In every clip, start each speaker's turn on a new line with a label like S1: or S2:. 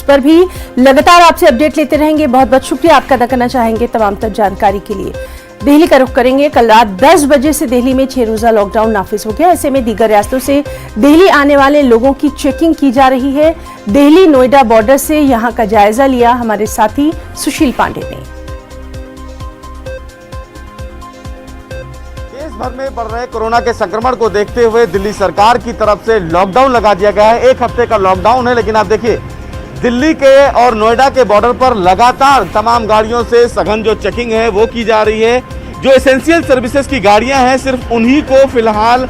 S1: पर भी लगातार आपसे अपडेट लेते रहेंगे। बहुत बहुत शुक्रिया आपका अदा करना चाहेंगे तमाम तर जानकारी के लिए। दिल्ली का रुख करेंगे। कल रात 10 बजे से दिल्ली में 6 रोजा लॉकडाउन नाफिज हो गया। ऐसे में दीगर रियासतों से दिल्ली आने वाले लोगों की चेकिंग की जा रही है। दिल्ली नोएडा बॉर्डर से यहां का जायजा लिया हमारे साथी सुशील पांडे ने।
S2: देश भर में बढ़ रहे कोरोना के संक्रमण को देखते हुए दिल्ली सरकार की तरफ से लॉकडाउन लगा दिया गया है। 1 हफ्ते का लॉकडाउन है, लेकिन आप देखिए दिल्ली के और नोएडा के बॉर्डर पर लगातार तमाम गाड़ियों से सघन जो चेकिंग है वो की जा रही है। जो एसेंशियल सर्विसेज की गाड़ियां हैं सिर्फ उन्हीं को फिलहाल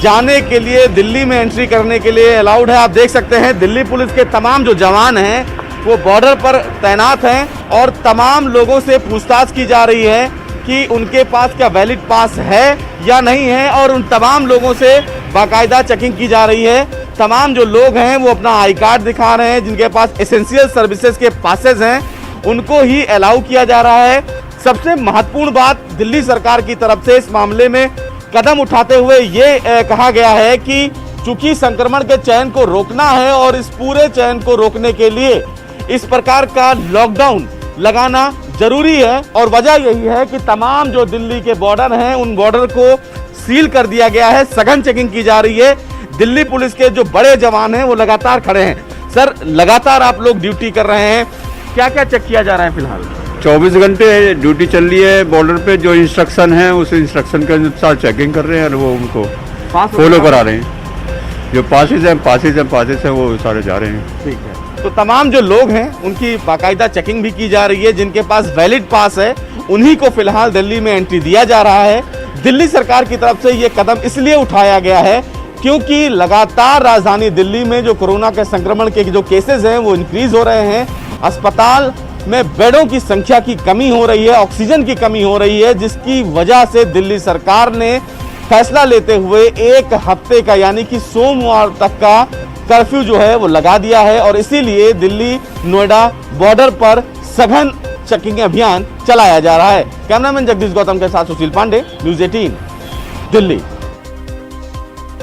S2: जाने के लिए, दिल्ली में एंट्री करने के लिए अलाउड है। आप देख सकते हैं दिल्ली पुलिस के तमाम जो जवान हैं वो बॉर्डर पर तैनात हैं और तमाम लोगों से पूछताछ की जा रही है कि उनके पास क्या वैलिड पास है या नहीं है, और उन तमाम लोगों से बाकायदा चेकिंग की जा रही है। तमाम जो लोग हैं वो अपना आई कार्ड दिखा रहे हैं, जिनके पास एसेंशियल सर्विसेज के पासेज हैं उनको ही अलाउ किया जा रहा है। सबसे महत्वपूर्ण बात दिल्ली सरकार की तरफ से इस मामले में कदम उठाते हुए ये कहा गया है कि चूंकि संक्रमण के चयन को रोकना है और इस पूरे चयन को रोकने के लिए इस प्रकार का लॉकडाउन लगाना जरूरी है, और वजह यही है कि तमाम जो दिल्ली के बॉर्डर हैं उन बॉर्डर को सील कर दिया गया है। सघन चेकिंग की जा रही है। दिल्ली पुलिस के जो बड़े जवान हैं वो लगातार खड़े हैं। सर, लगातार आप लोग ड्यूटी कर रहे हैं, क्या क्या चेक किया जा रहा है फिलहाल?
S3: 24 घंटे ड्यूटी चल रही है। बॉर्डर पे जो इंस्ट्रक्शन है उस इंस्ट्रक्शन के अनुसार चेकिंग कर रहे हैं और वो उनको फॉलो करा रहे हैं। जो पासेज हैं वो सारे जा रहे हैं।
S2: ठीक है, तो तमाम जो लोग हैं उनकी बाकायदा चेकिंग भी की जा रही है। जिनके पास वैलिड पास है उन्हीं को फिलहाल दिल्ली में एंट्री दिया जा रहा है। दिल्ली सरकार की तरफ से ये कदम इसलिए उठाया गया है क्योंकि लगातार राजधानी दिल्ली में जो कोरोना के संक्रमण के जो केसेस हैं वो इंक्रीज हो रहे हैं। अस्पताल में बेडों की संख्या की कमी हो रही है, ऑक्सीजन की कमी हो रही है, जिसकी वजह से दिल्ली सरकार ने फैसला लेते हुए 1 हफ्ते का यानी कि सोमवार तक का कर्फ्यू जो है वो लगा दिया है, और इसीलिए दिल्ली नोएडा बॉर्डर पर सघन चेकिंग अभियान चलाया जा रहा है। कैमरामैन जगदीश गौतम के साथ सुशील पांडे, न्यूज़ 18 दिल्ली।